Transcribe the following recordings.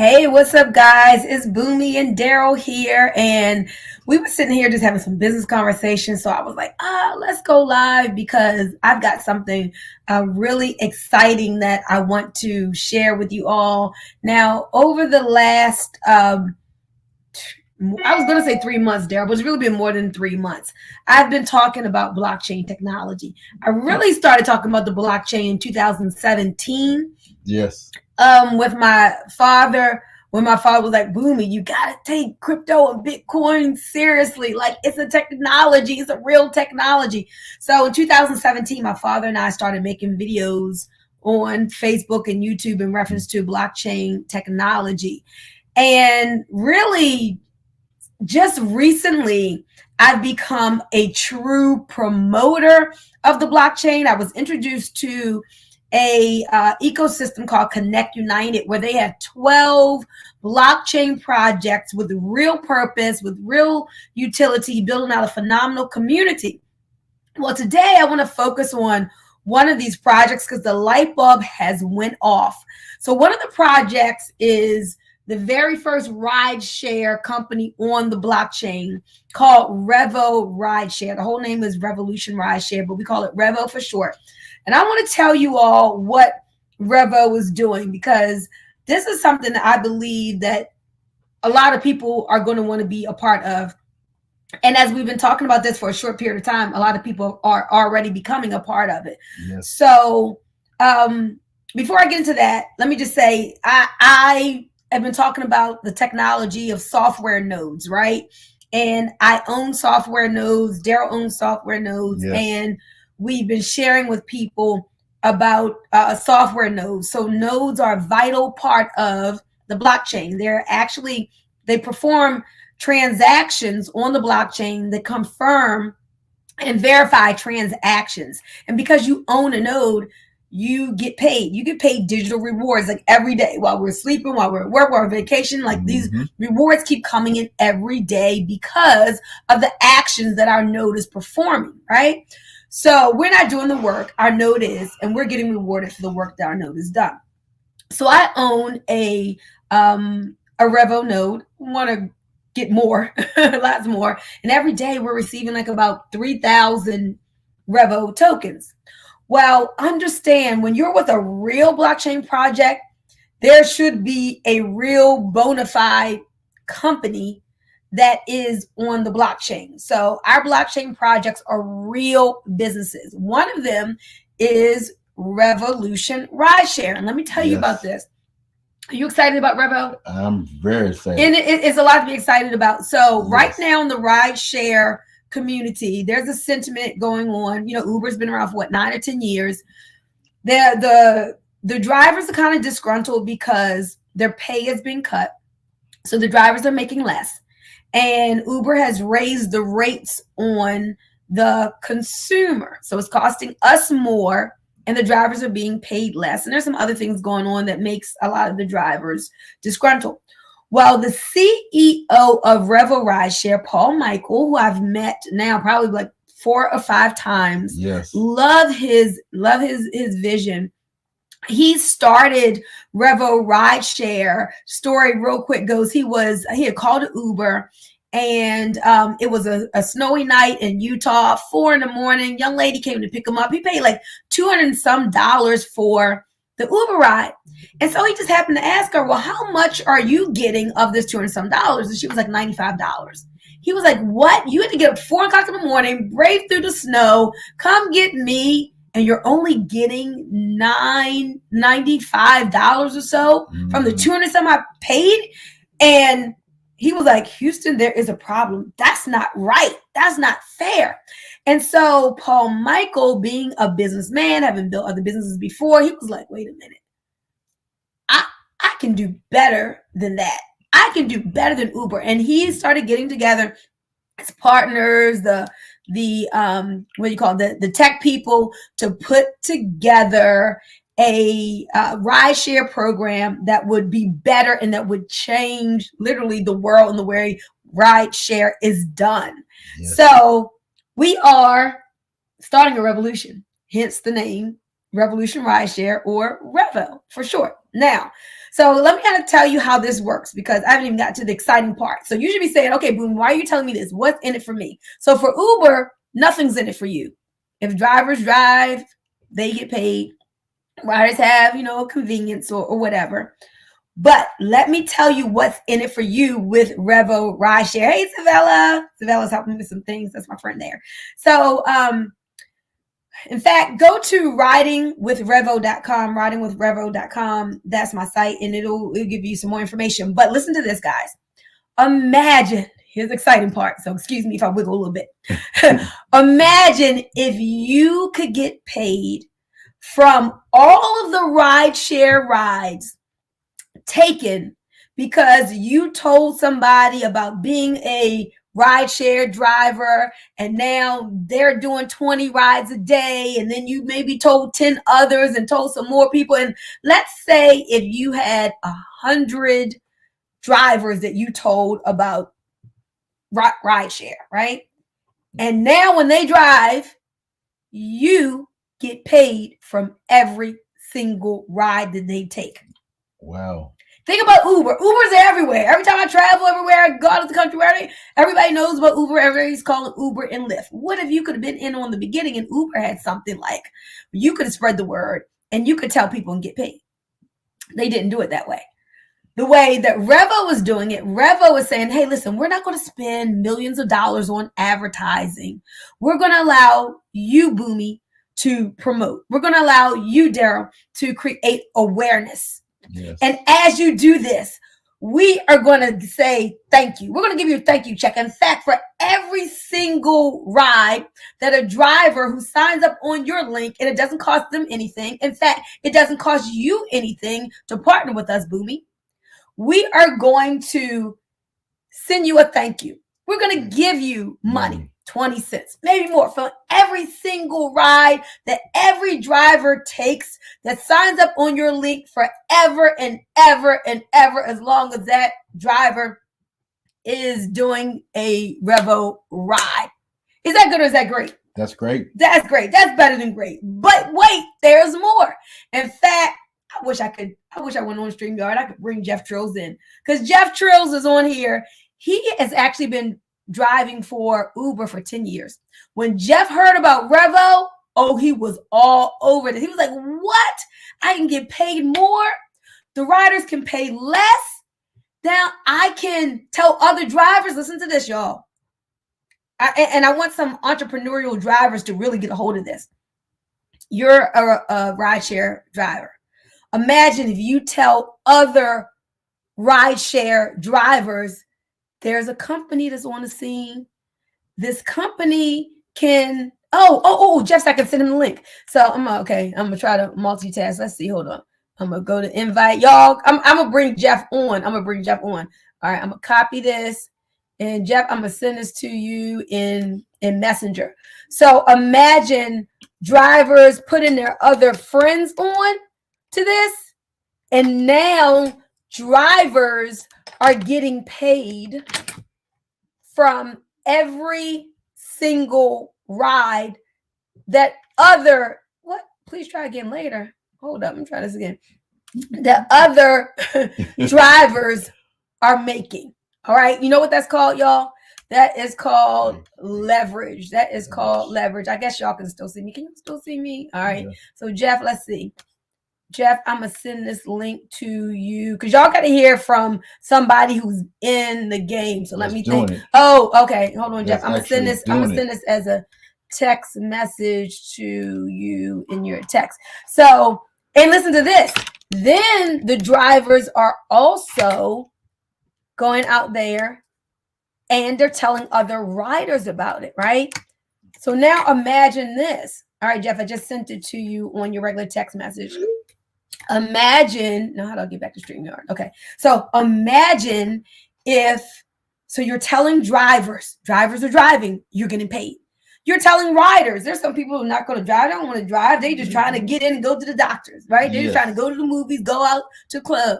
Hey, what's up, guys? It's Boomy and Daryl here, and we were sitting here just having some business conversation. So I was like, let's go live because I've got something really exciting that I want to share with you all. Now, over the last, I was going to say 3 months, Daryl, but it's really been more than 3 months. I've been talking about blockchain technology. I really started talking about the blockchain in 2017. Yes. With my father, when my father was like, Boomy, you gotta take crypto and Bitcoin seriously. Like, it's a technology, it's a real technology. So in 2017, my father and I started making videos on Facebook and YouTube in reference to blockchain technology. And really, just recently, I've become a true promoter of the blockchain. I was introduced to a ecosystem called Connect United, where they have 12 blockchain projects with real purpose, with real utility, building out a phenomenal community. Well, today I want to focus on one of these projects because the light bulb has went off. So one of the projects is the very first rideshare company on the blockchain called REVO-Rideshare. The whole name is REVO-lution Rideshare, but we call it REVO for short. And I want to tell you all what REVO is doing, because this is something that I believe that a lot of people are going to want to be a part of. And as we've been talking about this for a short period of time, a lot of people are already becoming a part of it. Yes. So before I get into that, let me just say, I have been talking about the technology of software nodes, right? And I own software nodes. Daryl owns software nodes. Yes. And we've been sharing with people about software nodes. So nodes are a vital part of the blockchain. They perform transactions on the blockchain that confirm and verify transactions. And because you own a node, you get paid. You get paid digital rewards like every day while we're sleeping, while we're at work, while we're on vacation. Like these rewards keep coming in every day because of the actions that our node is performing, right? So we're not doing the work, our node is, and we're getting rewarded for the work that our node has done. So I own a Revo node. Want to get more, lots more. And every day we're receiving like about 3,000 Revo tokens. Well, understand, when you're with a real blockchain project, there should be a real bona fide company that is on the blockchain. So our blockchain projects are real businesses. One of them is REVO-lution Rideshare. And let me tell you about this. Are you excited about Revo? I'm very excited. And it's a lot to be excited about. So right now in the rideshare community, there's a sentiment going on. You know, Uber's been around for what, 9 or 10 years. The drivers are kind of disgruntled because their pay has been cut. So the drivers are making less. And Uber has raised the rates on the consumer. So it's costing us more, and the drivers are being paid less. And there's some other things going on that makes a lot of the drivers disgruntled. Well, the CEO of Revo Rideshare, Paul Michael, who I've met now probably like 4 or 5 times, love his vision. He started Revo Rideshare. Story real quick goes, he had called Uber, and it was a snowy night in Utah, 4 a.m. Young lady came to pick him up. He paid like $200 and some for the Uber ride. And so he just happened to ask her, well, how much are you getting of this $200 and some? And she was like, $95. He was like, what? You had to get up 4 o'clock in the morning, brave through the snow, come get me, and you're only getting $95 or so from the $200 some I paid? And he was like, Houston, there is a problem. That's not right. That's not fair. And so Paul Michael, being a businessman, having built other businesses before, he was like, wait a minute. I can do better than that. I can do better than Uber. And he started getting together his partners, the tech people, to put together a rideshare program that would be better and that would change literally the world and the way rideshare is done. Yes. So we are starting a revolution, hence the name REVO-lution Rideshare, or Revo for short. Now, so let me kind of tell you how this works because I haven't even got to the exciting part. So you should be saying, okay, Boom, why are you telling me this? What's in it for me? So for Uber, nothing's in it for you. If drivers drive, they get paid. Riders have, convenience or whatever. But let me tell you what's in it for you with Revo Rideshare. Hey, Savella. Savella's helping me with some things. That's my friend there. So, in fact, go to ridingwithrevo.com, ridingwithrevo.com. That's my site, and it'll give you some more information. But listen to this, guys. Imagine, here's the exciting part. So excuse me if I wiggle a little bit. Imagine if you could get paid from all of the rideshare rides taken because you told somebody about being a rideshare driver and now they're doing 20 rides a day, and then you maybe told 10 others and told some more people. And let's say if you had 100 drivers that you told about rideshare, right? And now when they drive, you get paid from every single ride that they take. Wow. Think about Uber. Uber's everywhere. Every time I travel everywhere, I go out of the country, everybody knows about Uber. Everybody's calling Uber and Lyft. What if you could have been in on the beginning and Uber had something like you could have spread the word and you could tell people and get paid? They didn't do it that way. The way that Revo was doing it, Revo was saying, hey, listen, we're not going to spend millions of dollars on advertising. We're going to allow you, Boomy, to promote. We're going to allow you, Daryl, to create awareness. Yes. And as you do this, we are going to say thank you. We're going to give you a thank you check. In fact, for every single ride that a driver who signs up on your link, and it doesn't cost them anything. In fact, it doesn't cost you anything to partner with us, Boomy. We are going to send you a thank you. We're going to give you money, 20 cents, maybe more, for every single ride that every driver takes that signs up on your link forever and ever and ever, as long as that driver is doing a Revo ride. Is that good or is that great? That's great. That's great. That's better than great. But wait, there's more. In fact, I wish I went on StreamYard. I could bring Jeff Trills in because Jeff Trills is on here. He has actually been driving for Uber for 10 years. When Jeff heard about Revo, he was all over it. He was like, what? I can get paid more. The riders can pay less. Now I can tell other drivers, listen to this, y'all. And I want some entrepreneurial drivers to really get a hold of this. You're a rideshare driver. Imagine if you tell other rideshare drivers, there's a company that's on the scene. This company can, Jeff, I can send him the link. So I'm gonna try to multitask. Let's see, hold on. I'm gonna go to invite y'all. I'm gonna bring Jeff on. All right, I'm gonna copy this. And Jeff, I'm gonna send this to you in Messenger. So imagine drivers putting their other friends on to this, and now drivers are getting paid from every single ride that other please try again later. Hold up, I'm trying this again. The other drivers are making. All right, you know what that's called, y'all? That is called leverage. That is called leverage. I guess y'all can still see me. Can you still see me? All right. Yeah. So Jeff, let's see. Jeff, I'm going to send this link to you because y'all got to hear from somebody who's in the game. So let me think. Oh, okay. Hold on, Jeff. I'm going to send this. I'm going to send this as a text message to you in your text. So, and listen to this. Then the drivers are also going out there and they're telling other riders about it, right? So now imagine this. All right, Jeff, I just sent it to you on your regular text message. Imagine, now how do I get back to StreamYard? Okay, so imagine so you're telling drivers are driving, you're getting paid. You're telling riders, there's some people who are not going to drive, they don't want to drive, they just trying to get in and go to the doctors, right? They're just trying to go to the movies, go out to the club.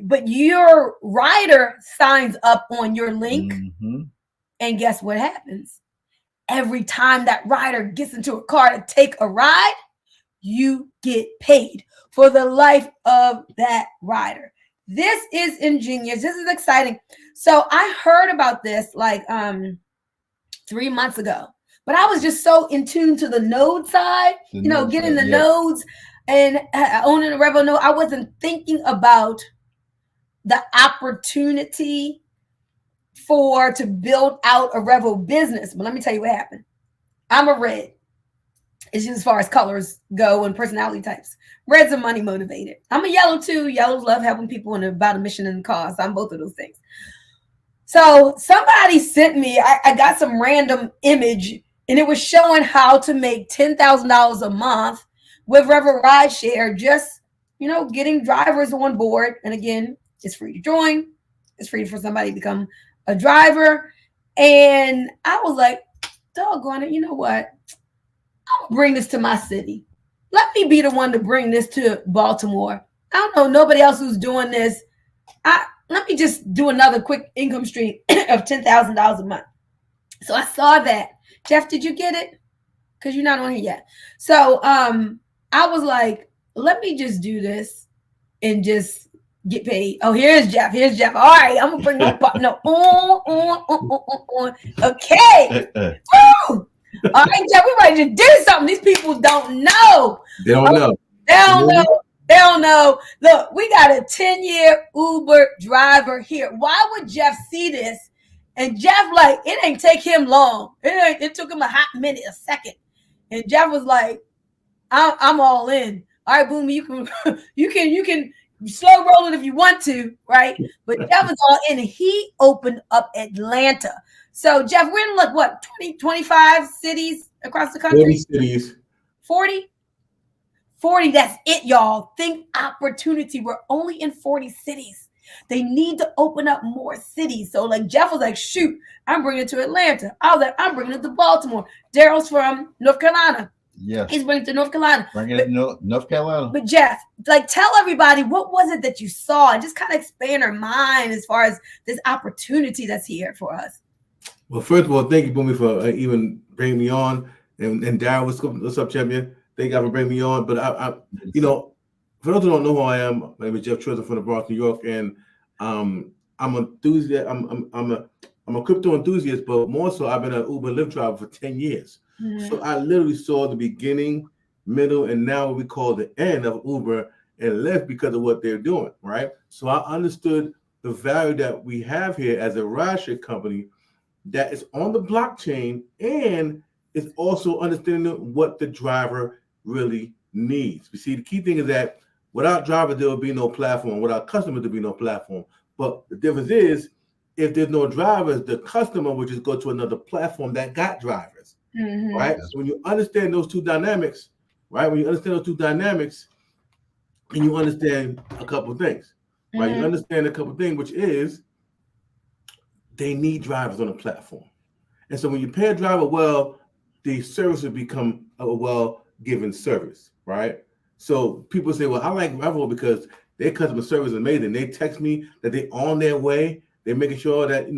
But your rider signs up on your link, and guess what happens? Every time that rider gets into a car to take a ride, you get paid for the life of that rider. This is ingenious. This is exciting. So I heard about this like 3 months ago, but I was just so in tune to the node side, getting the nodes and owning a Revo node. I wasn't thinking about the opportunity to build out a Revo business. But let me tell you what happened. I'm a red. It's just as far as colors go and personality types. Reds are money motivated. I'm a yellow too. Yellows love helping people and about a mission and cause. I'm both of those things. So somebody sent me, I got some random image and it was showing how to make $10,000 a month with Revo rideshare, just, getting drivers on board. And again, it's free to join. It's free for somebody to become a driver. And I was like, doggone it, you know what? I'm gonna bring this to my city. Let me be the one to bring this to Baltimore. I don't know nobody else who's doing this. Let me just do another quick income stream of $10,000 a month. So I saw that. Jeff, did you get it? Because you're not on here yet. So I was like, let me just do this and just get paid. Oh, here's Jeff. All right, I'm gonna bring no pop. No. Okay. Woo! All right, Jeff, we might just do something. These people don't know. They don't know. They don't know. Look, we got a 10-year Uber driver here. Why would Jeff see this? And Jeff, like, it ain't take him long. It took him a hot minute, a second. And Jeff was like, I'm all in. All right, Boomy, you can slow roll it if you want to, right? But Jeff was all in, and he opened up Atlanta. So, Jeff, we're in, like, what, 25 cities across the country? 40 cities. 40? 40, that's it, y'all. Think opportunity. We're only in 40 cities. They need to open up more cities. So, like, Jeff was like, shoot, I'm bringing it to Atlanta. I was like, I'm bringing it to Baltimore. Daryl's from North Carolina. Yes. He's bringing it to North Carolina. North Carolina. But, Jeff, like, tell everybody, what was it that you saw? And just kind of expand our mind as far as this opportunity that's here for us. Well, first of all, thank you, Boomy, for even bringing me on. And Daryl, what's up, champion? Thank you for bringing me on. But for those who don't know who I am, my name is Jeff Tristan from the Bronx, New York, and I'm an enthusiast. I'm a crypto enthusiast, but more so, I've been an Uber Lyft driver for 10 years. Mm-hmm. So I literally saw the beginning, middle, and now what we call the end of Uber and Lyft because of what they're doing, right? So I understood the value that we have here as a rideshare company that is on the blockchain and is also understanding what the driver really needs. You see, the key thing is that without drivers, there will be no platform. Without customers, there will be no platform. But the difference is, if there's no drivers, the customer will just go to another platform that got drivers, mm-hmm. right? So when you understand those two dynamics, right? When you understand those two dynamics, and you understand a couple of things, right? Mm-hmm. You understand a couple of things, which is they need drivers on the platform. And so when you pay a driver well, the service will become a well-given service, right? So people say, well, I like Revo because their customer service is amazing. They text me that they're on their way. They're making sure that,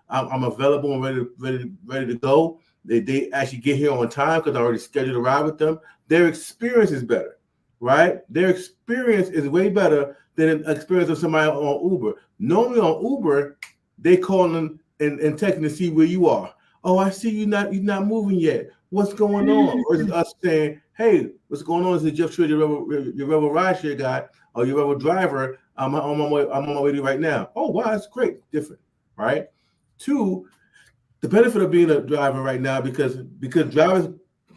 I'm available and ready to go. They actually get here on time because I already scheduled a ride with them. Their experience is better, right? Their experience is way better than an experience of somebody on Uber. Normally on Uber, they call them and texting to see where you are. Oh, I see you're not moving yet. What's going on? Or is it us saying, hey, what's going on? Is it Jeff Tristan, your Revo rideshare guy, or your Revo driver? I'm on my way to you right now. Oh, wow, that's great. Different, right? Two, the benefit of being a driver right now, because drivers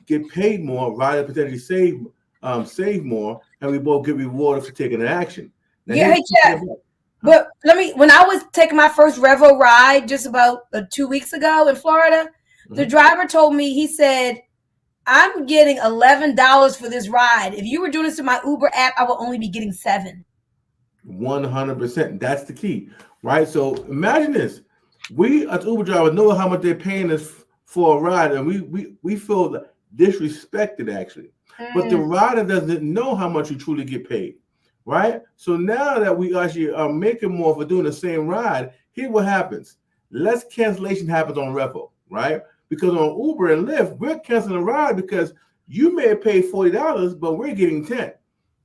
get paid more, riders potentially save more, and we both get rewarded for taking an action. Now, yeah, hey, Jeff. But when I was taking my first Revo ride just about 2 weeks ago in Florida, mm-hmm. the driver told me, he said, I'm getting $11 for this ride. If you were doing this in my Uber app, I will only be getting $7. 100%. That's the key, right? So imagine this. We as Uber drivers know how much they're paying us for a ride, and we feel disrespected actually. But the rider doesn't know how much you truly get paid. Right? So now that we actually are making more for doing the same ride, here's what happens. Less cancellation happens on Revo, right? Because on Uber and Lyft, we're canceling a ride because You may have paid $40, but we're getting 10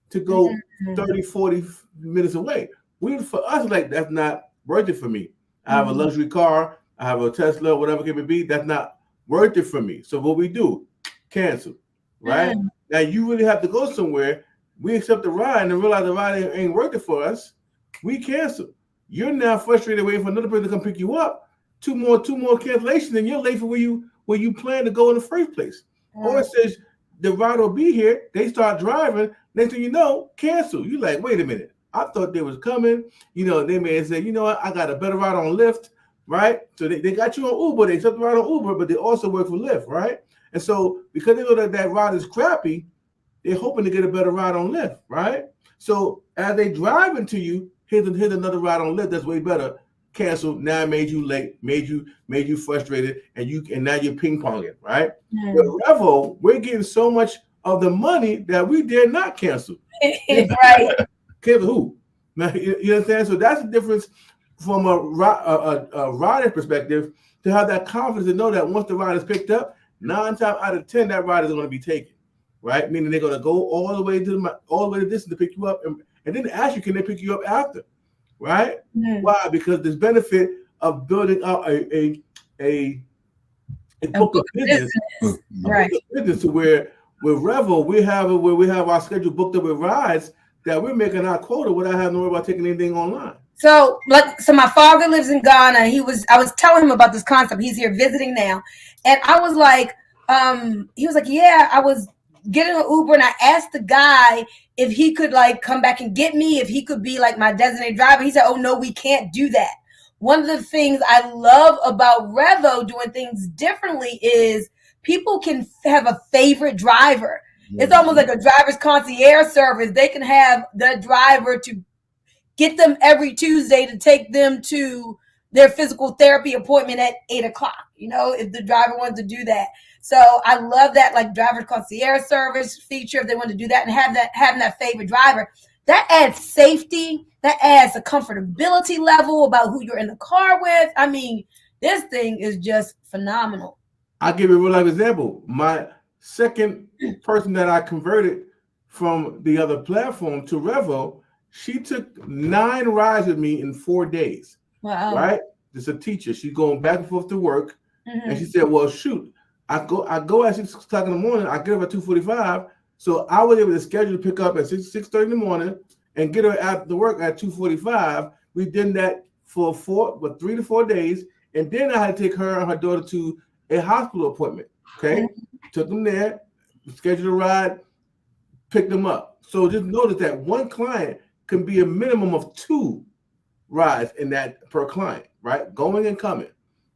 to go 30, 40 minutes away. For us, like, that's not worth it for me. I have a luxury car, I have a Tesla, whatever it may be, that's not worth it for me. So what we do, cancel, right? Now you really have to go somewhere. We accept the ride and realize the ride ain't worth it for us. We cancel. You're now frustrated waiting for another person to come pick you up. Two more cancellations, and you're late for where you plan to go in the first place. Or it says the ride will be here. They start driving. Next thing you know, cancel. You're like, wait a minute. I thought they was coming. You know, they may say, you know what, I got a better ride on Lyft, right? So they got you on Uber. They accept the ride on Uber, but they also work for Lyft, right? And so because they know that ride is crappy, they're hoping to get a better ride on Lyft, right? So as they drive into you, here's another ride on Lyft that's way better. Cancel. Now it made you late, made you frustrated, and now you're ping ponging, right? With Revo, we're getting so much of the money that we dare not cancel. Right. Cancel who? Now you understand? So that's the difference from a rider perspective, to have that confidence to know that once the ride is picked up, 9 times out of 10 that ride is going to be taken, right? Meaning they're going to go all the way to the distance to pick you up, and then ask you, can they pick you up after? Right? Why? Because there's benefit of building out a book of business, right? Business to where with Revo we have our schedule booked up with rides that we're making our quota without having to worry about taking anything online. So my father lives in Ghana. I was telling him about this concept. He's here visiting now, and I was like, he was like, yeah, I was getting an Uber, and I asked the guy if he could like come back and get me, if he could be like my designated driver. He said, oh no, we can't do that. One of the things I love about Revo doing things differently is people can have a favorite driver. It's almost like a driver's concierge service. They can have the driver to get them every Tuesday to take them to their physical therapy appointment at 8:00. You know, if the driver wants to do that. So I love that, like, driver concierge service feature, if they want to do that and having that favorite driver. That adds safety. That adds a comfortability level about who you're in the car with. I mean, this thing is just phenomenal. I'll give you a real life example. My second person that I converted from the other platform to Revo, she took 9 rides with me in 4 days. Wow. Right? This is a teacher. She's going back and forth to work. And she said, well, shoot, I go at 6 o'clock in the morning. I get up at 2:45. So I was able to schedule to pick up at 6:30 in the morning and get her out to work at 2:45. We did that for 3 to 4 days. And then I had to take her and her daughter to a hospital appointment. Okay. Took them there, scheduled a ride, picked them up. So just notice that one client can be a minimum of 2 rides in that per client, right? Going and coming.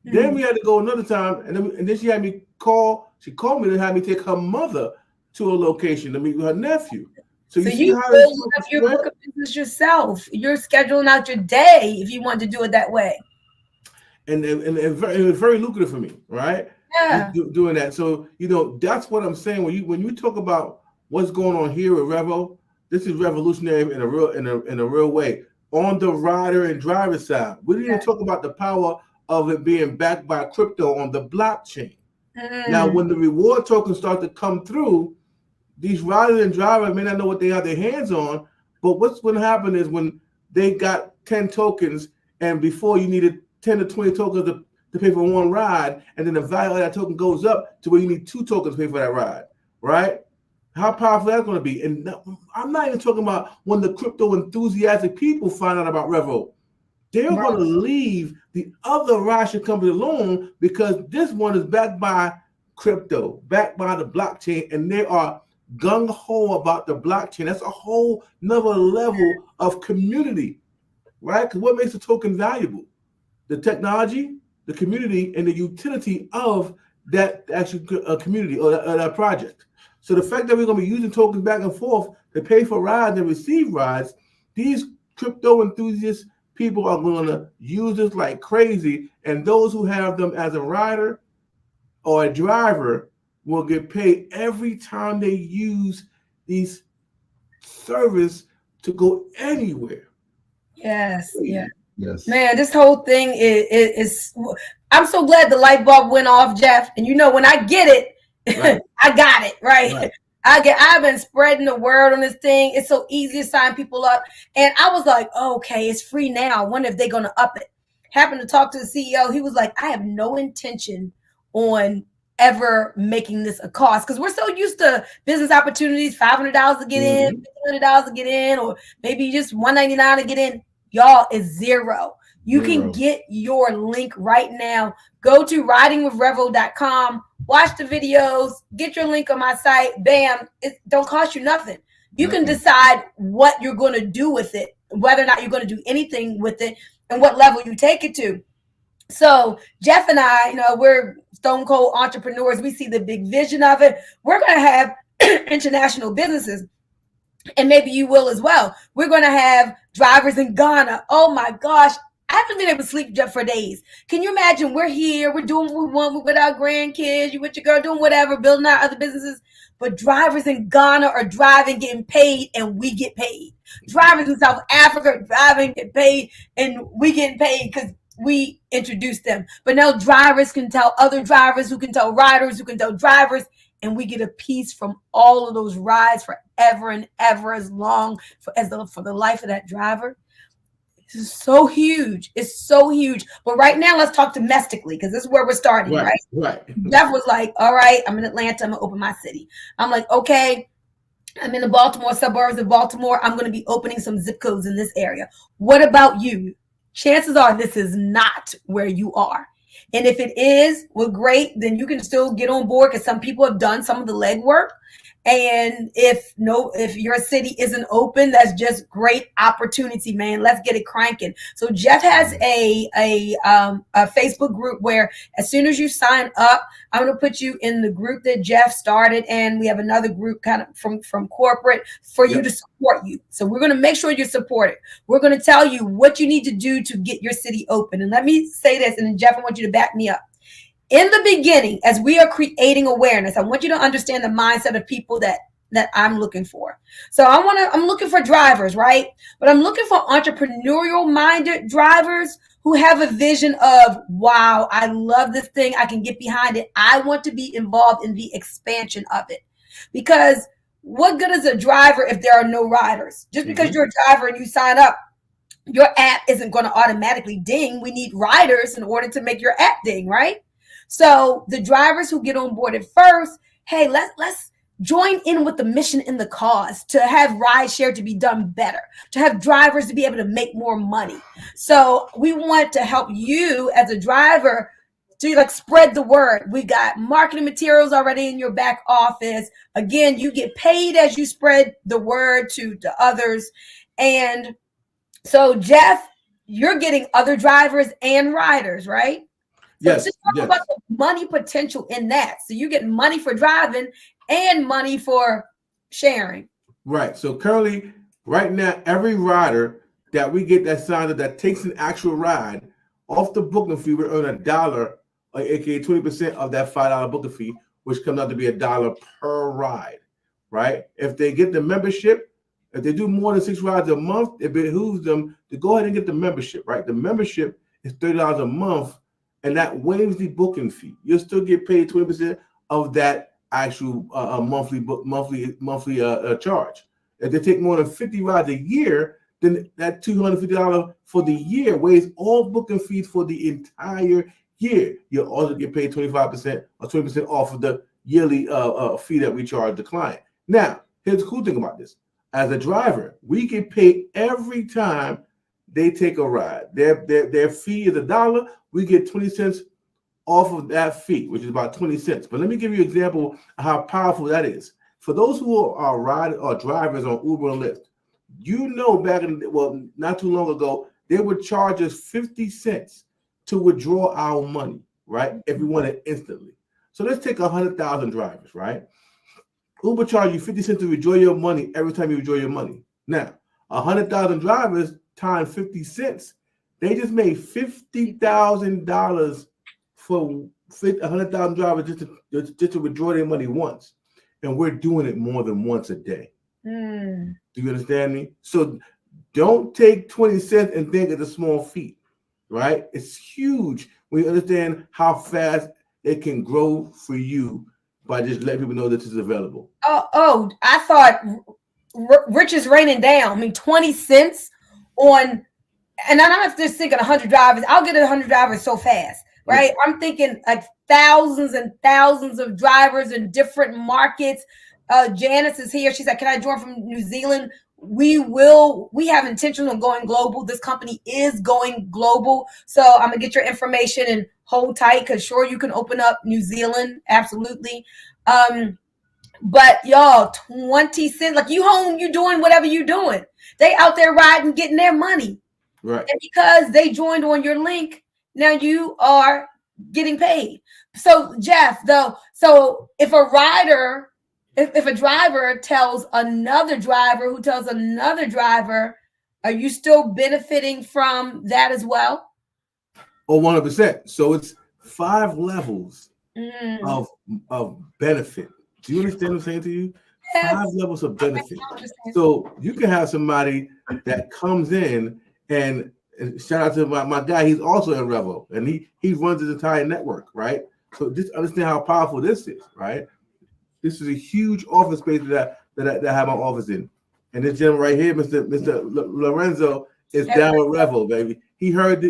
Then we had to go another time, and then she had me call. She called me to have me take her mother to a location to meet with her nephew. So you see how building up your book of business yourself. You're scheduling out your day if you want to do it that way. And it was very lucrative for me, right? Yeah. Doing that. So that's what I'm saying. When you talk about what's going on here with Revo, this is revolutionary in a real way. On the rider and driver side, we didn't even talk about the power of it being backed by crypto on the blockchain. Now, when the reward tokens start to come through, these riders and drivers may not know what they have their hands on, but what's going to happen is when they got 10 tokens, and before you needed 10 to 20 tokens to pay for one ride, and then the value of that token goes up to where you need 2 tokens to pay for that ride, right? How powerful that's going to be. And I'm not even talking about when the crypto enthusiastic people find out about Revo. They're going to leave the other ride-share company alone because this one is backed by crypto, backed by the blockchain, and they are gung-ho about the blockchain. That's a whole nother level of community, right? Because what makes a token valuable? The technology, the community, and the utility of that actual community or that project. So the fact that we're going to be using tokens back and forth to pay for rides and receive rides, these crypto enthusiasts, people are going to use this like crazy, and those who have them as a rider or a driver will get paid every time they use these service to go anywhere. Yes, yeah. Yes. Man, this whole thing is I'm so glad the light bulb went off, Jeff. And when I get it, Right. I got it, right? I've been spreading the word on this thing. It's so easy to sign people up. And I was like, okay, it's free now. I wonder if they're gonna up it. Happened to talk to the CEO. He was like, I have no intention on ever making this a cost because we're so used to business opportunities, $500 to get in, $1,500 to get in, or maybe just $199 to get in. Y'all is zero. You can get your link right now. Go to ridingwithrevo.com, watch the videos, get your link on my site. Bam, it don't cost you nothing. You can decide what you're going to do with it, whether or not you're going to do anything with it, and what level you take it to. So Jeff and I, we're stone cold entrepreneurs. We see the big vision of it. We're going to have international businesses, and maybe you will as well. We're going to have drivers in Ghana. Oh my gosh. I haven't been able to sleep just for days. Can you imagine? We're here, we're doing what we want with our grandkids, you with your girl doing whatever, building our other businesses. But drivers in Ghana are driving, getting paid, and we get paid. Drivers in South Africa driving, get paid, and we getting paid because we introduced them. But now drivers can tell other drivers, who can tell riders, who can tell drivers, and we get a piece from all of those rides forever and ever, as long for the life of that driver. This is so huge. It's so huge. But right now, let's talk domestically, because this is where we're starting, right? Jeff was like, all right, I'm in Atlanta. I'm going to open my city. I'm like, okay, I'm in the Baltimore suburbs of Baltimore. I'm going to be opening some zip codes in this area. What about you? Chances are this is not where you are. And if it is, well, great, then you can still get on board because some people have done some of the legwork. And if your city isn't open, that's just great opportunity, man. Let's get it cranking. So Jeff has a Facebook group where as soon as you sign up, I'm going to put you in the group that Jeff started. And we have another group kind of from corporate for you to support you. So we're going to make sure you're supported. We're going to tell you what you need to do to get your city open. And let me say this, and then Jeff, I want you to back me up. In the beginning, as we are creating awareness, I want you to understand the mindset of people that I'm looking for. So I'm looking for drivers, right? But I'm looking for entrepreneurial-minded drivers who have a vision of, wow, I love this thing. I can get behind it. I want to be involved in the expansion of it. Because what good is a driver if there are no riders? Just because you're a driver and you sign up, your app isn't going to automatically ding. We need riders in order to make your app ding, right? So the drivers who get on board at first, hey, let's join in with the mission and the cause to have rideshare to be done better, to have drivers to be able to make more money. So we want to help you as a driver to spread the word. We got marketing materials already in your back office. Again, you get paid as you spread the word to others. And so Jeff, you're getting other drivers and riders, right? So just talk about the money potential in that. So you get money for driving and money for sharing. Right. So currently, right now, every rider that we get that signed up that takes an actual ride off the booking fee, we earn $1, aka 20% of that $5 booking fee, which comes out to be $1 per ride. Right. If they get the membership, if they do more than 6 rides a month, it behooves them to go ahead and get the membership. Right. The membership is $30 a month. And that waives the booking fee. You'll still get paid 20% of that actual monthly charge. If they take more than 50 rides a year, then that $250 for the year waives all booking fees for the entire year. You'll also get paid 25% or 20% off of the yearly fee that we charge the client. Now, here's the cool thing about this. As a driver, we get paid every time they take a ride. Their fee is $1. We get 20 cents off of that fee, which is about 20 cents. But let me give you an example of how powerful that is. For those who are riders or drivers on Uber and Lyft, back in, not too long ago, they would charge us 50 cents to withdraw our money, right? If we want it instantly. So let's take 100,000 drivers, right? Uber charge you 50 cents to withdraw your money every time you withdraw your money. Now, 100,000 drivers times 50 cents, they just made $50,000 for 100,000 drivers just to withdraw their money once. And we're doing it more than once a day. Do you understand me? So don't take 20 cents and think it's a small fee, right? It's huge when you understand how fast it can grow for you by just letting people know that this is available. Oh, I thought rich is raining down. I mean, 20 cents on, and I'm not just thinking 100 drivers. I'll get 100 drivers so fast, right? Yeah. I'm thinking like thousands and thousands of drivers in different markets. Janice is here. She said, can I join from New Zealand? We have intention of going global. This company is going global. So I'm gonna get your information and hold tight, because sure, you can open up New Zealand. Absolutely. But y'all, 20 cents, like you home, you doing whatever you doing. They out there riding, getting their money. Right. And because they joined on your link, now you are getting paid. So Jeff, though, so if a rider, if a driver tells another driver who tells another driver, are you still benefiting from that as well? Oh, 100%. So it's 5 levels of benefit. Do you understand what I'm saying to you? Yes. 5 levels of benefit. So you can have somebody that comes in and shout out to my guy. He's also in Revo, and he runs his entire network, right? So just understand how powerful this is, right? This is a huge office space that I have my office in. And this gentleman right here, Mr. Lorenzo, is down with Revo, baby. He heard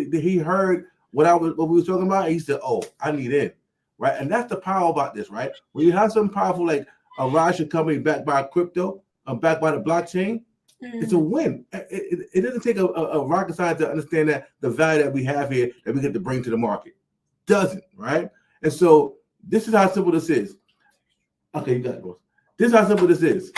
what we were talking about. And he said, "Oh, I need in." Right. And that's the power about this, right? When you have something powerful like a rideshare company backed by crypto, backed by the blockchain, it's a win. It doesn't take a rocket science to understand that the value that we have here that we get to bring to the market. Doesn't, right? And so this is how simple this is. Okay, you got it, boss. This is how simple this is.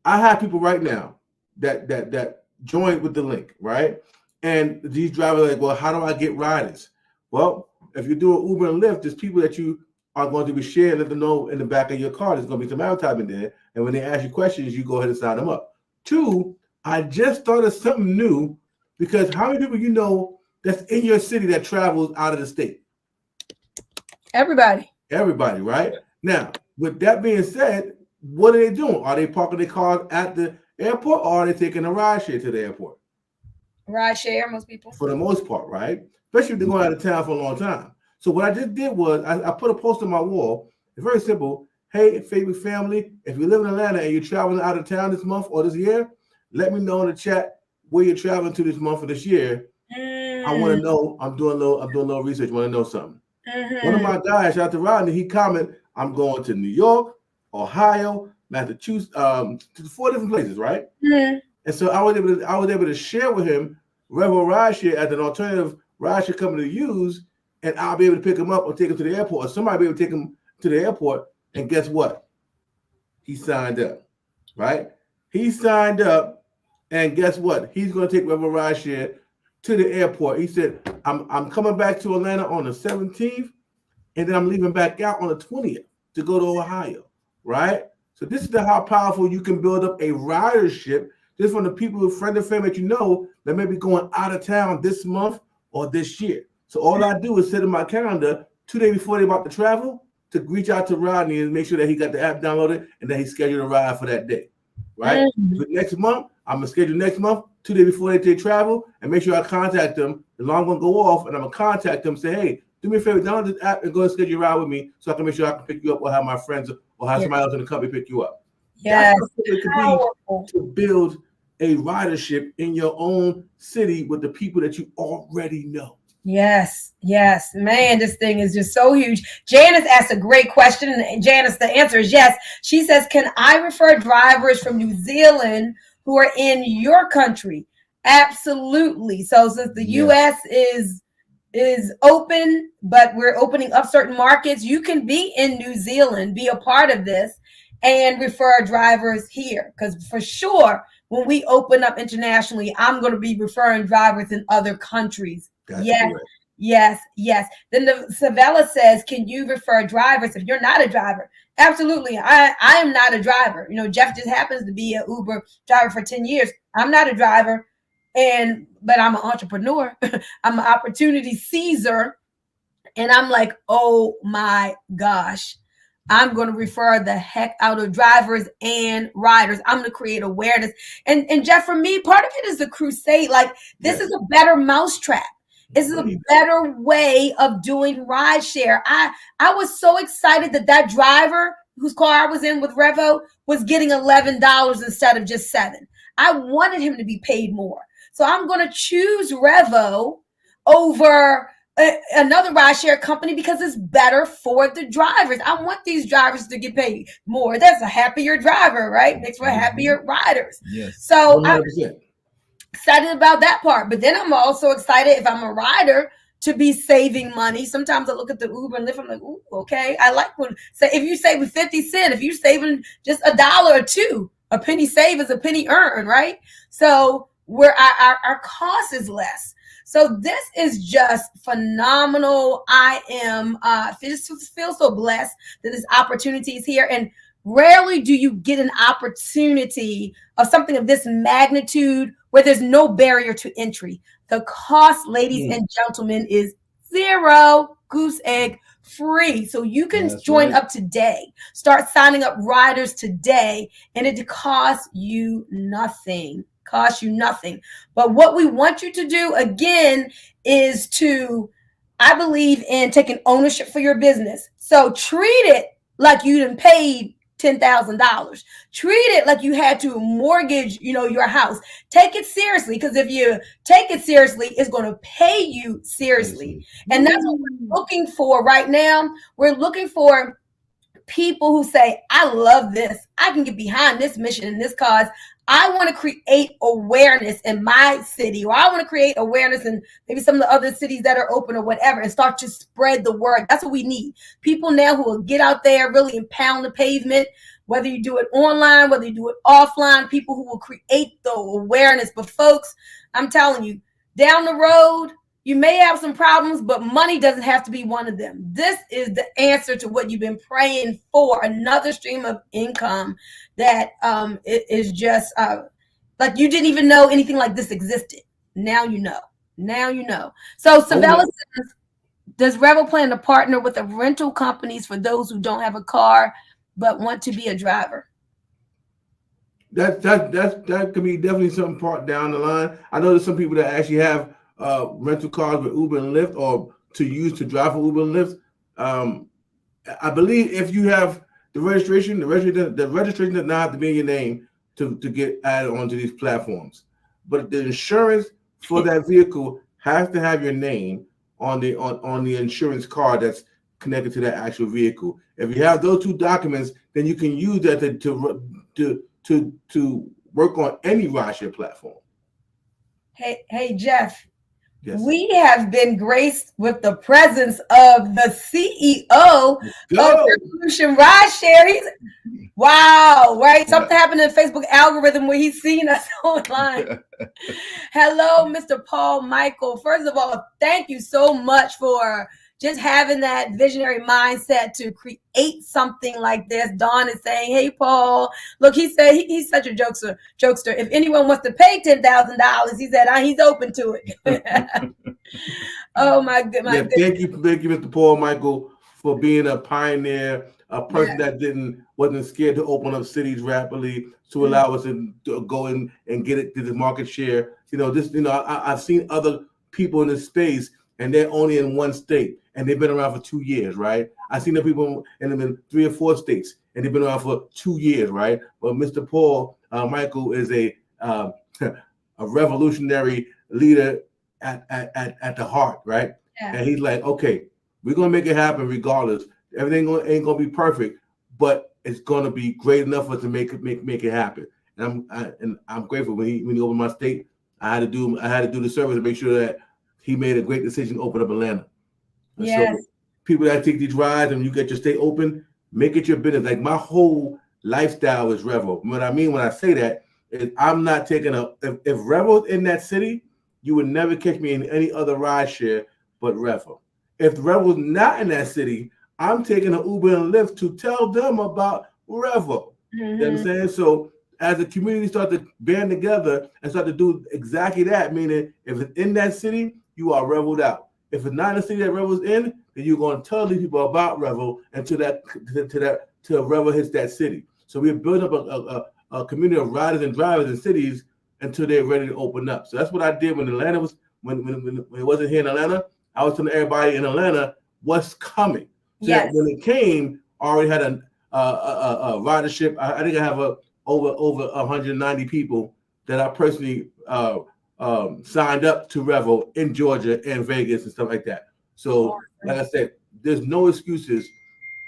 I have people right now that join with the link, right? And these drivers are like, well, how do I get riders? Well, if you're doing Uber and Lyft, there's people that you are going to be sharing, let them know in the back of your car. There's going to be some advertisement there. And when they ask you questions, you go ahead and sign them up. 2, I just started something new, because how many people you know that's in your city that travels out of the state? Everybody, right? Now, with that being said, what are they doing? Are they parking their cars at the airport, or are they taking a rideshare to the airport? Rideshare, most people. For the most part, right? Especially if they're going out of town for a long time. So what I just did was I put a post on my wall. It's very simple. Hey, favorite family, if you live in Atlanta and you're traveling out of town this month or this year, let me know in the chat where you're traveling to this month or this year. I want to know. I'm doing a little research. Want to know something. One of my guys, shout out to Rodney, he commented, I'm going to New York, Ohio, Massachusetts, to 4 different places, right? And so I was able to share with him Revo Rideshare as an alternative rideshare company to use, and I'll be able to pick him up or take him to the airport, or somebody will be able to take him to the airport. And guess what? He signed up, right? He signed up, and guess what? He's going to take Revo Rideshare to the airport. He said, I'm coming back to Atlanta on the 17th, and then I'm leaving back out on the 20th to go to Ohio, right? So this is how powerful you can build up a ridership just from the people, friend and family that you know that may be going out of town this month or this year. So all I do is set in my calendar 2 days before they're about to travel to reach out to Rodney and make sure that he got the app downloaded and that he scheduled a ride for that day, right? But next month, I'm going to schedule next month, 2 days before they travel, and make sure I contact them. The alarm going to go off, and I'm going to contact them and say, hey, do me a favor, download this app and go and schedule a ride with me so I can make sure I can pick you up or have my friends or have somebody else in the company pick you up. Yes. That's what it could be to build a ridership in your own city with the people that you already know. Yes, man, this thing is just so huge. Janice asked a great question, and Janice, the answer is yes. She says, can I refer drivers from New Zealand who are in your country? Absolutely. So since the U.S. is open, but we're opening up certain markets, you can be in New Zealand, be a part of this, and refer drivers here. Because for sure, when we open up internationally, I'm going to be referring drivers in other countries. That's yes. Then the Savella says, can you refer drivers if you're not a driver? Absolutely. I am not a driver. You know, Jeff just happens to be an Uber driver for 10 years. I'm not a driver, but I'm an entrepreneur. I'm an opportunity seizer. And I'm like, oh my gosh, I'm going to refer the heck out of drivers and riders. I'm going to create awareness. And Jeff, for me, part of it is a crusade. Like, this is a better mousetrap. It's a better way of doing rideshare. I was so excited that driver whose car I was in with Revo was getting $11 instead of just $7. I wanted him to be paid more. So I'm going to choose Revo over another rideshare company because it's better for the drivers. I want these drivers to get paid more. That's a happier driver, right? Makes for happier riders. Yes. So 100%. I'm excited about that part. But then I'm also excited if I'm a rider to be saving money. Sometimes I look at the Uber and Lyft, I'm like, ooh, okay. I like when, say, if you're saving 50 cents, if you're saving just $1 or $2, a penny saved is a penny earned, right? So where our cost is less. So this is just phenomenal. I am feel so blessed that this opportunity is here. And rarely do you get an opportunity of something of this magnitude where there's no barrier to entry. The cost, ladies and gentlemen, is zero, goose egg free. So you can join up today. Start signing up riders today, and it costs you nothing. But what we want you to do again is to, I believe in taking ownership for your business. So treat it like you done paid $10,000. Treat it like you had to mortgage, your house. Take it seriously, because if you take it seriously, it's going to pay you seriously. And that's what we're looking for right now. We're looking for people who say, I love this. I can get behind this mission and this cause. I want to create awareness in my city, or I want to create awareness in maybe some of the other cities that are open or whatever, and start to spread the word. That's what we need. People now who will get out there, really and pound the pavement, whether you do it online, whether you do it offline, people who will create the awareness. But folks, I'm telling you, down the road, you may have some problems, but money doesn't have to be one of them. This is the answer to what you've been praying for, another stream of income that is just like you didn't even know anything like this existed. Now you know. So Savella says, does Revo plan to partner with the rental companies for those who don't have a car but want to be a driver? That could be definitely something part down the line. I know there's some people that actually have rental cars with Uber and Lyft, or to use to drive for Uber and Lyft. I believe if you have the registration does not have to be in your name to get added onto these platforms. But the insurance for that vehicle has to have your name on the insurance card that's connected to that actual vehicle. If you have those two documents, then you can use that to work on any rideshare platform. Hey, Jeff. Yes. We have been graced with the presence of the CEO of REVO-lution Rideshare. Wow, right? Something happened in the Facebook algorithm where he's seeing us online. Hello, Mr. Paul Michael. First of all, thank you so much for just having that visionary mindset to create something like this. Dawn is saying, hey, Paul, look, he said he's such a jokester. If anyone wants to pay $10,000, he said he's open to it. Oh, my goodness. Thank you, Mr. Paul Michael, for being a pioneer, a person that wasn't scared to open up cities rapidly to allow us to go in and get it to the market share. I've seen other people in this space, and they're only in one state, and they've been around for 2 years, right? I've seen the people in 3 or 4 states, and they've been around for 2 years, right? But Mr. Paul Michael is a revolutionary leader at the heart, right? Yeah. And he's like, okay, we're gonna make it happen regardless. Everything ain't gonna be perfect, but it's gonna be great enough for us to make it happen. And I'm grateful when he opened my state. I had to do the service to make sure that he made a great decision to open up Atlanta. Yes. So people that take these rides and you get your state open, make it your business. Like my whole lifestyle is Revo. What I mean when I say that is I'm not taking if Revo's in that city, you would never catch me in any other ride share but Revo. If Revo's not in that city, I'm taking an Uber and Lyft to tell them about Revo. Mm-hmm. You know what I'm saying? So as the community start to band together and start to do exactly that, meaning if it's in that city, you are Revo'd out. If it's not in the city that Revo's in, then you're going to tell these people about Revo until Revo hits that city. So we're building up a community of riders and drivers in cities until they're ready to open up. So that's what I did when Atlanta was when it wasn't here in Atlanta, I was telling everybody in Atlanta what's coming. So that when it came, I already had a ridership. I think I have over 190 people that I personally signed up to Revo in Georgia and Vegas and stuff like that. So, like I said, there's no excuses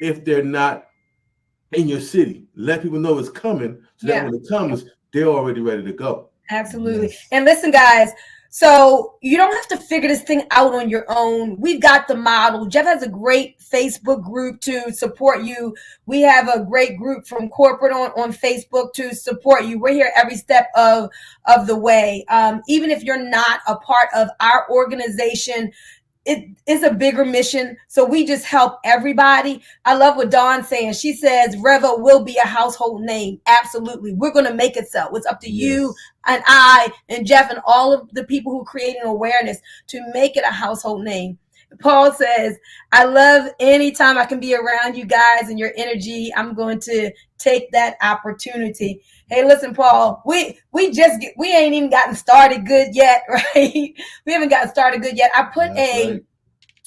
if they're not in your city. Let people know it's coming so that when it comes, they're already ready to go. Absolutely. Yes. And listen, guys, so you don't have to figure this thing out on your own. We've got the model. Jeff has a great Facebook group to support you. We have a great group from corporate on Facebook to support you. We're here every step of the way. Even if you're not a part of our organization, it is a bigger mission. So we just help everybody. I love what Dawn's saying. She says Revo will be a household name. Absolutely. We're going to make it so. It's up to you and I and Jeff and all of the people who are creating awareness to make it a household name. Paul says, I love anytime I can be around you guys and your energy. I'm going to take that opportunity. Hey, listen, Paul, we ain't even gotten started good yet, right? We haven't gotten started good yet. Let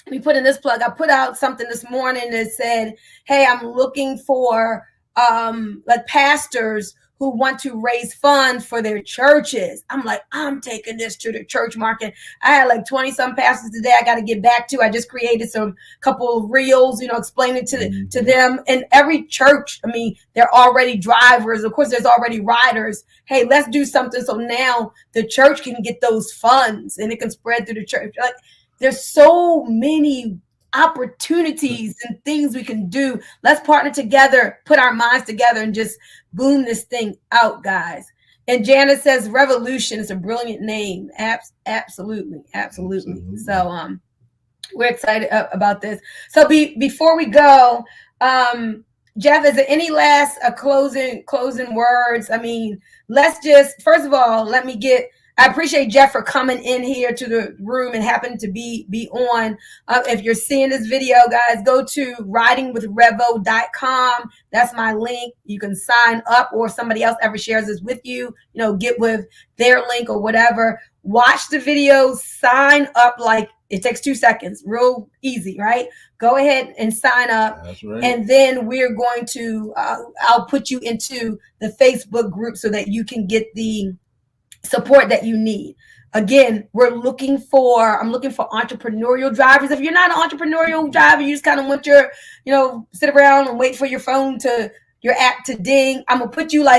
me put in this plug. I put out something this morning that said, hey, I'm looking for like pastors who want to raise funds for their churches. I'm like, I'm taking this to the church market. I had like 20 some pastors today I got to get back to. I just created some couple of reels, explaining to them. And every church, I mean, they're already drivers. Of course, there's already riders. Hey, let's do something so now the church can get those funds and it can spread through the church. Like, there's so many opportunities and things we can do. Let's partner together, put our minds together, and just boom this thing out, guys. And Janice says REVO-lution is a brilliant name. Absolutely. So we're excited about this. So before we go, Jeff, is there any last closing words? I mean, let's just, first of all, I appreciate Jeff for coming in here to the room and happen to be on. If you're seeing this video, guys, go to ridingwithrevo.com. That's my link. You can sign up, or if somebody else ever shares this with you, get with their link or whatever. Watch the video, sign up. Like, it takes 2 seconds, real easy, right? Go ahead and sign up. That's right. And then we're going to, I'll put you into the Facebook group so that you can get the support that you need. Again, I'm looking for entrepreneurial drivers. If you're not an entrepreneurial driver, you just kind of want your, sit around and wait for your app to ding. I'm going to put you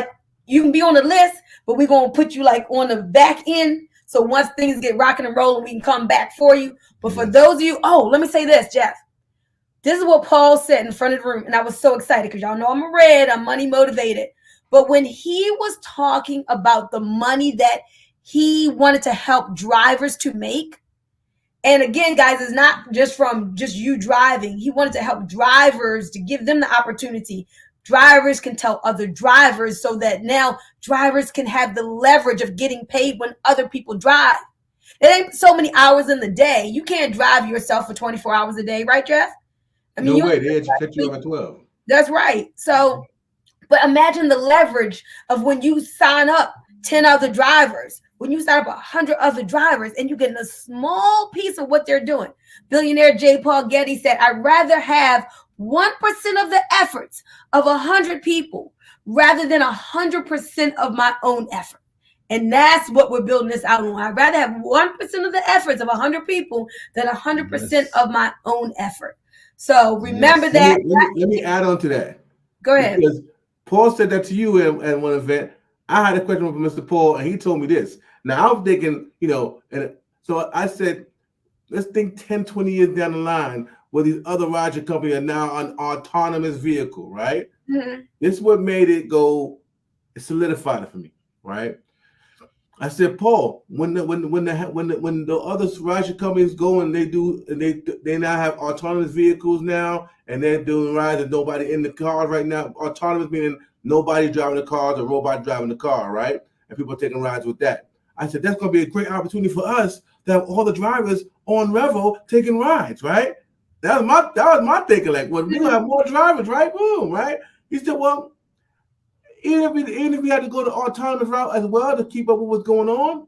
you can be on the list, but we're going to put you on the back end. So once things get rocking and rolling, we can come back for you. But for those of you, let me say this, Jeff. This is what Paul said in front of the room. And I was so excited because y'all know I'm money motivated. But when he was talking about the money that he wanted to help drivers to make, and again, guys, it's not just from just you driving. He wanted to help drivers, to give them the opportunity. Drivers can tell other drivers so that now drivers can have the leverage of getting paid when other people drive. It ain't so many hours in the day. You can't drive yourself for 24 hours a day, right, Jeff? I mean, no way. They had to catch you up at 12. That's right. So, but imagine the leverage of when you sign up 10 other drivers, when you sign up 100 other drivers, and you get a small piece of what they're doing. Billionaire J. Paul Getty said, I'd rather have 1% of the efforts of 100 people rather than 100% of my own effort. And that's what we're building this out on. I'd rather have 1% of the efforts of 100 people than 100% of my own effort. So remember that. Let me add on to that. Go ahead. Because Paul said that to you at one event. I had a question from Mr. Paul, and he told me this. Now, I'm thinking, and so I said, let's think 10, 20 years down the line where these other rider companies are now on autonomous vehicle, right? Mm-hmm. This is what made it solidified it for me, right? I said, Paul, when the other rider companies go and they now have autonomous vehicles now, and they're doing rides and nobody in the car right now. Autonomous meaning nobody driving the car, the robot driving the car, right? And people are taking rides with that. I said, that's going to be a great opportunity for us to have all the drivers on Revo taking rides, right? That was my thinking. Like, well, we're going to have more drivers, right? Boom, right? He said, well, even if we had to go the autonomous route as well to keep up with what's going on,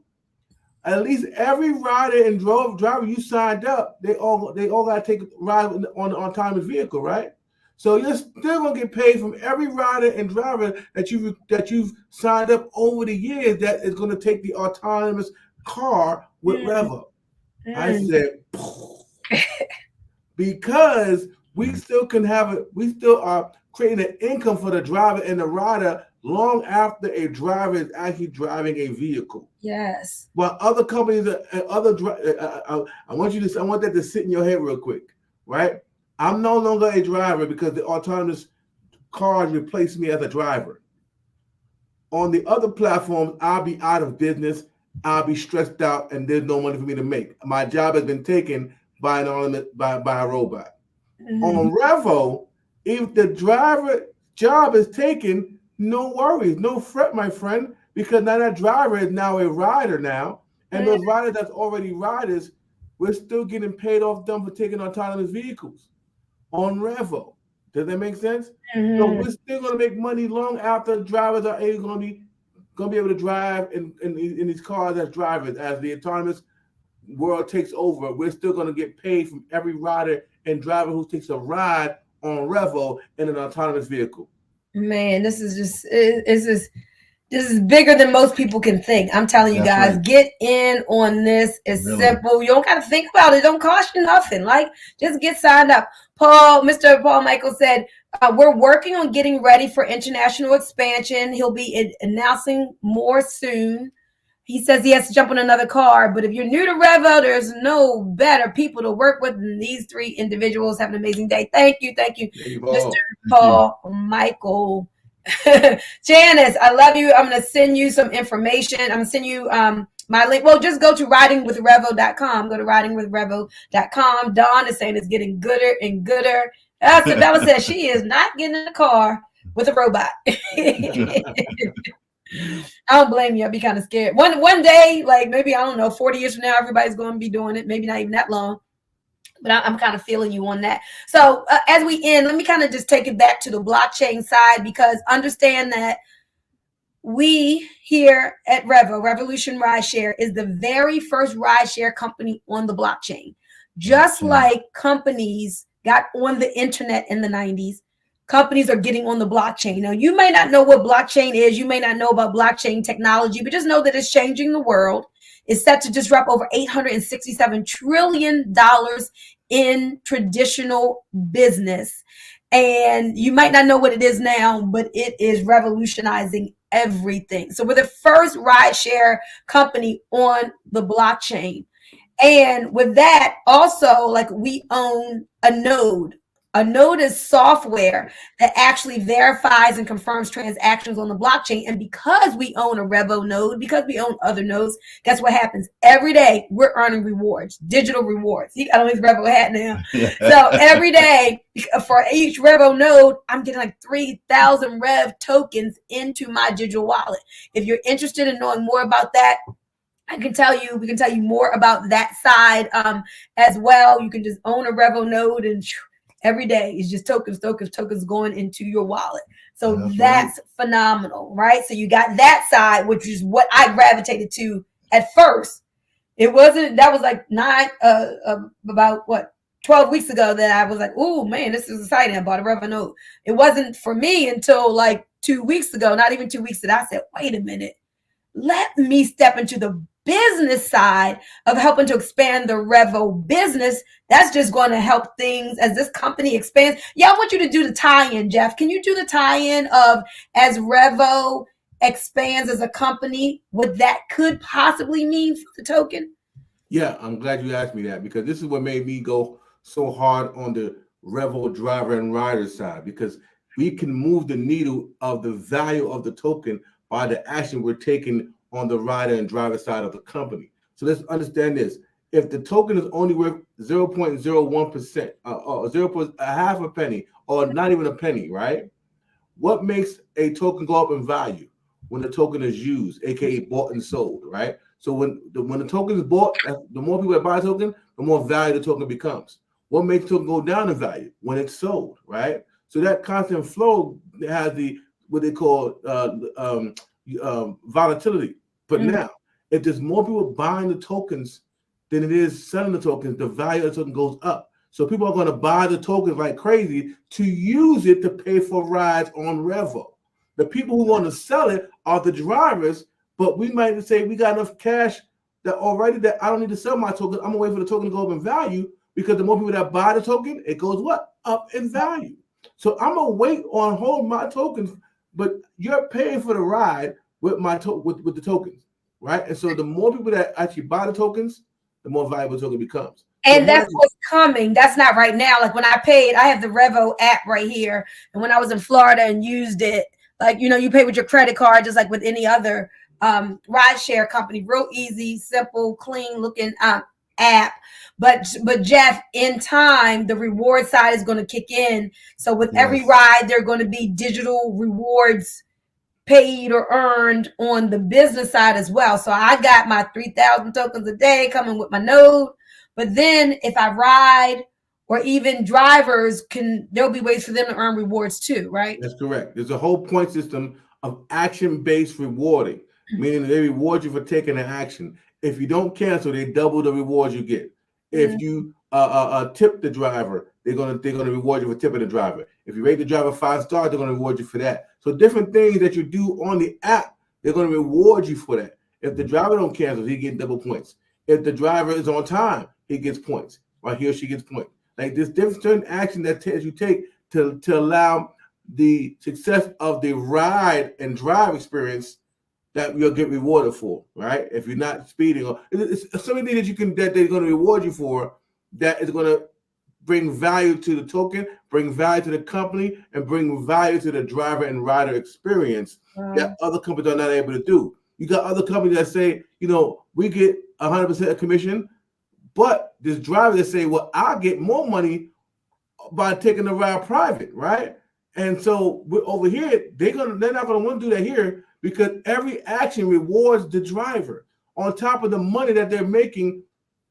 at least every rider and driver you signed up, they all got to take a ride on autonomous vehicle, right? So you're still gonna get paid from every rider and driver that you've signed up over the years that is gonna take the autonomous car with REVO. I said, because we still are creating an income for the driver and the rider long after a driver is actually driving a vehicle. Yes. While other companies, I want that to sit in your head real quick, right? I'm no longer a driver because the autonomous cars replace me as a driver. On the other platforms, I'll be out of business. I'll be stressed out, and there's no money for me to make. My job has been taken by a robot. On REVO, if the driver job is taken, no worries, no fret, my friend, because now that driver is now a rider now, and those riders that's already riders, we're still getting paid off them for taking autonomous vehicles on REVO. Does that make sense? So we're still going to make money long after drivers are going to be able to drive in these cars as drivers. As the autonomous world takes over, we're still going to get paid from every rider and driver who takes a ride on REVO in an autonomous vehicle. Man, this is bigger than most people can think. I'm telling you guys, get in on this. It's simple. You don't got to think about it. It don't cost you nothing. Like, just get signed up. Mr. Paul Michael said, we're working on getting ready for international expansion. He'll be announcing more soon. He says he has to jump on another car, but if you're new to REVO, there's no better people to work with than these three individuals. Have an amazing day. Thank you, Mr. Paul Michael. Janice, I love you. I'm going to send you some information. I'm going to send you my link. Well, just go to ridingwithrevo.com. Go to ridingwithrevo.com. Dawn is saying it's getting gooder and gooder. Bella says she is not getting in a car with a robot. I don't blame you. I'd be kind of scared. One day, like maybe, I don't know, 40 years from now, everybody's going to be doing it. Maybe not even that long. But I'm kind of feeling you on that. So as we end, let me kind of just take it back to the blockchain side, because understand that we here at REVO, REVO-lution Rideshare, is the very first rideshare company on the blockchain. Just like companies got on the internet in the 90s, companies are getting on the blockchain. Now, you may not know what blockchain is. You may not know about blockchain technology, but just know that it's changing the world. It's set to disrupt over $867 trillion in traditional business. And you might not know what it is now, but it is revolutionizing everything. So we're the first rideshare company on the blockchain. And with that, also, like, we own a node. A node is software that actually verifies and confirms transactions on the blockchain. And because we own a REVO node, because we own other nodes, guess what happens? Every day we're earning rewards, digital rewards. He got on his REVO hat now. So every day for each REVO node, I'm getting like 3,000 REV tokens into my digital wallet. If you're interested in knowing more about that, we can tell you more about that side as well. You can just own a REVO node, and every day is just tokens going into your wallet. So that's phenomenal, right? So you got that side, which is what I gravitated to at first. That was like 12 weeks ago that I was like, oh man, this is exciting. I bought a REVO node. It wasn't for me until like 2 weeks ago, not even 2 weeks, that I said, wait a minute, let me step into the business side of helping to expand the REVO business. That's just going to help things as this company expands. Yeah, I want you to do the tie-in, Jeff. Can you do the tie-in of, as REVO expands as a company, what that could possibly mean for the token? Yeah, I'm glad you asked me that, because this is what made me go so hard on the REVO driver and rider side, because we can move the needle of the value of the token by the action we're taking on the rider and driver side of the company. So let's understand this. If the token is only worth 0.01%, or half a penny, or not even a penny, right? What makes a token go up in value? When the token is used, aka bought and sold, right? So when the token is bought, the more people that buy a token, the more value the token becomes. What makes the token go down in value? When it's sold, right? So that constant flow has what they call volatility. But now, if there's more people buying the tokens than it is selling the tokens, the value of the token goes up. So people are going to buy the tokens like crazy to use it to pay for rides on Revo. The people who want to sell it are the drivers, but we might say we got enough cash that already that I don't need to sell my token. I'm gonna wait for the token to go up in value, because the more people that buy the token, it goes what? Up in value. So I'm gonna wait on hold my tokens, but you're paying for the ride with my with the tokens, right? And so the more people that actually buy the tokens, the more valuable the token becomes. And that's what's coming. That's not right now. Like when I paid, I have the Revo app right here. And when I was in Florida and used it, like, you know, you pay with your credit card, just like with any other rideshare company. Real easy, simple, clean looking app. But Jeff, in time, the reward side is going to kick in. So with every ride, there are going to be digital rewards paid or earned on the business side as well. So I got my 3,000 tokens a day coming with my node. But then if I ride, or even drivers there'll be ways for them to earn rewards too, right? That's correct. There's a whole point system of action-based rewarding, meaning they reward you for taking an action. If you don't cancel, they double the rewards you get. If you tip the driver, they're gonna reward you for tipping the driver. If you rate the driver 5 stars, they're gonna reward you for that. So different things that you do on the app, they're gonna reward you for that. If the driver don't cancel, he gets double points. If the driver is on time, he gets points, right? He or she gets points. Like this different action that you take to allow the success of the ride and drive experience that you'll get rewarded for, right? If you're not speeding, or it's so many things that they're going to reward you for, that is going to bring value to the token, bring value to the company, and bring value to the driver and rider experience that other companies are not able to do. You got other companies that say, you know, we get 100% of commission, but this driver that say, well, I get more money by taking the ride private, right? And so we're over here, they're not gonna want to do that here, because every action rewards the driver. On top of the money that they're making,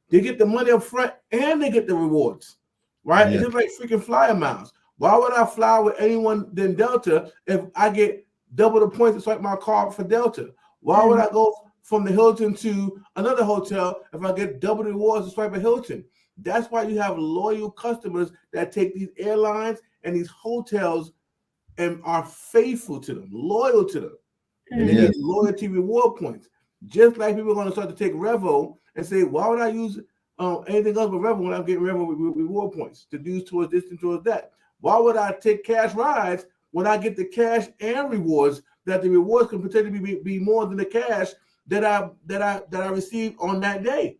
they get the money up front and they get the rewards, right? Yeah. It's just like freaking flyer miles. Why would I fly with anyone than Delta if I get double the points to swipe my card for Delta? Why would I go from the Hilton to another hotel if I get double the rewards to swipe at Hilton? That's why you have loyal customers that take these airlines and these hotels and are faithful to them, loyal to them. And they get loyalty reward points. Just like people are going to start to take Revo and say, why would I use anything else but Revo when I'm getting Revo reward points to use towards this and towards that? Why would I take cash rides when I get the cash and rewards, that the rewards can potentially be more than the cash that I received on that day,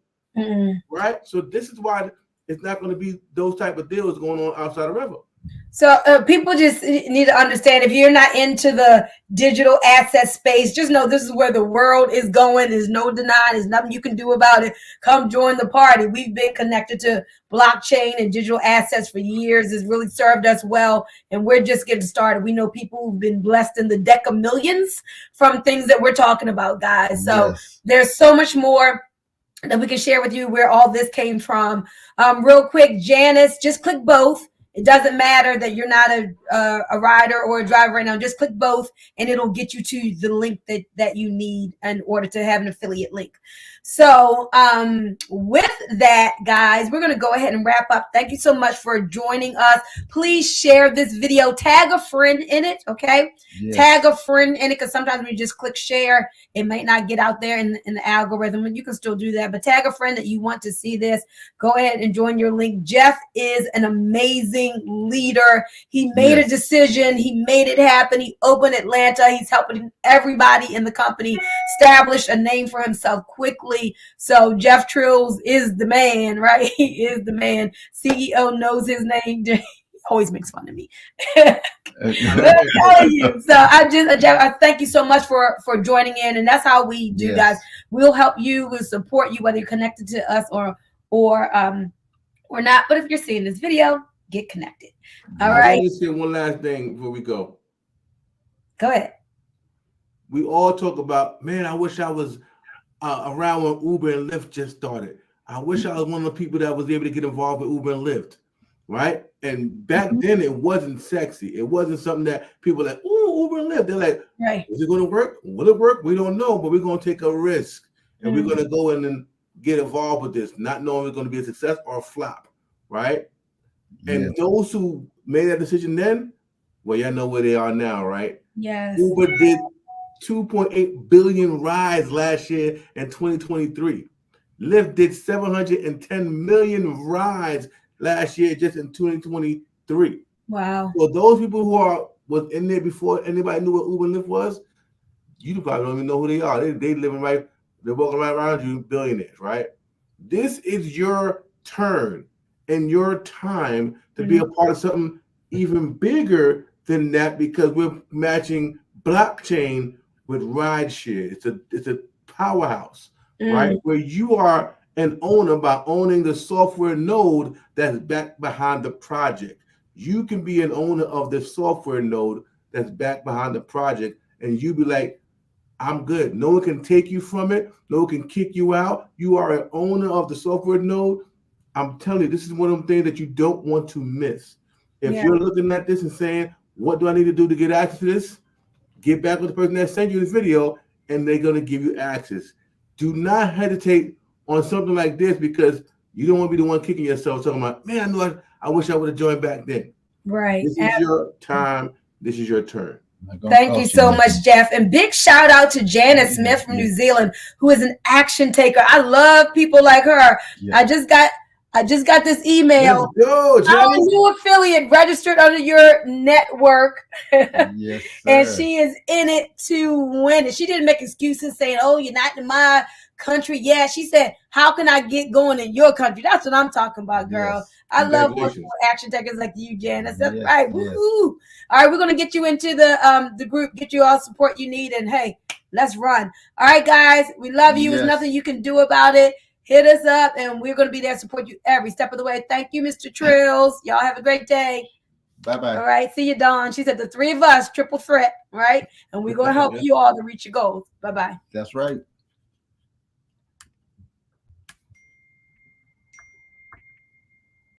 right? So this is why it's not going to be those type of deals going on outside of Revo. So people just need to understand, if you're not into the digital asset space, just know this is where the world is going. There's no denying. There's nothing you can do about it. Come join the party. We've been connected to blockchain and digital assets for years. It's really served us well, and we're just getting started. We know people who've been blessed in the deck of millions from things that we're talking about, guys. So there's so much more that we can share with you where all this came from. Real quick, Janice, just click both. It doesn't matter that you're not a rider or a driver right now. Just click both and it'll get you to the link that you need in order to have an affiliate link. So with that, guys, we're going to go ahead and wrap up. Thank you so much for joining us. Please share this video. Tag a friend in it, okay? Yes. Tag a friend in it, because sometimes when you just click share, it might not get out there in the algorithm, and you can still do that. But tag a friend that you want to see this. Go ahead and join your link. Jeff is an amazing leader. He made a decision. He made it happen. He opened Atlanta. He's helping everybody in the company establish a name for himself quickly. So Jeff Trills is the man, right? He is the man. CEO knows his name. He always makes fun of me. I'm telling you. So Jeff, I thank you so much for joining in, and that's how we do, guys. We'll help you. We'll support you, whether you're connected to us or not. But if you're seeing this video, get connected. All right. I want to say one last thing before we go. Go ahead. We all talk about, man, I wish I was around when Uber and Lyft just started. I wish I was one of the people that was able to get involved with Uber and Lyft, right? And back then, it wasn't sexy. It wasn't something that people like, ooh, Uber and Lyft. They're like, is it going to work? Will it work? We don't know, but we're going to take a risk. and we're going to go in and get involved with this, not knowing it's going to be a success or a flop, right? And those who made that decision then, well, y'all know where they are now, right? Yes. Uber did 2.8 billion rides last year in 2023. Lyft did 710 million rides last year just in 2023. Wow. So those people who was in there before anybody knew what Uber and Lyft was, you probably don't even know who they are. They living right, they're walking right around you, billionaires, right? This is your turn and your time to be a part of something even bigger than that, because we're matching blockchain with rideshare. It's a powerhouse, right? Where you are an owner by owning the software node that's back behind the project. You can be an owner of the software node that's back behind the project, and you be like, I'm good. No one can take you from it. No one can kick you out. You are an owner of the software node. I'm telling you, this is one of them things that you don't want to miss. If you're looking at this and saying, what do I need to do to get access to this? Get back with the person that sent you this video, and they're going to give you access. Do not hesitate on something like this, because you don't want to be the one kicking yourself talking about, man, I wish I would have joined back then. Right. This is your time. This is your turn. Thank you so much, Jeff. And big shout out to Janice Smith from New Zealand, who is an action taker. I love people like her. I just got this email. Our new affiliate registered under your network. Yes, sir. And she is in it to win it. She didn't make excuses saying, oh, you're not in my country. Yeah, she said, how can I get going in your country? That's what I'm talking about, girl. Yes. I love working with action takers like you, Janice. That's right. Woo-hoo. All right, we're going to get you into the group, get you all the support you need, and hey, let's run. All right, guys, we love you. There's nothing you can do about it. Hit us up, and we're going to be there to support you every step of the way. Thank you, Mr. Trills. Y'all have a great day. Bye-bye. All right, see you, Dawn. She said the three of us, triple threat, right? And we're going to help you all to reach your goals. Bye-bye. That's right.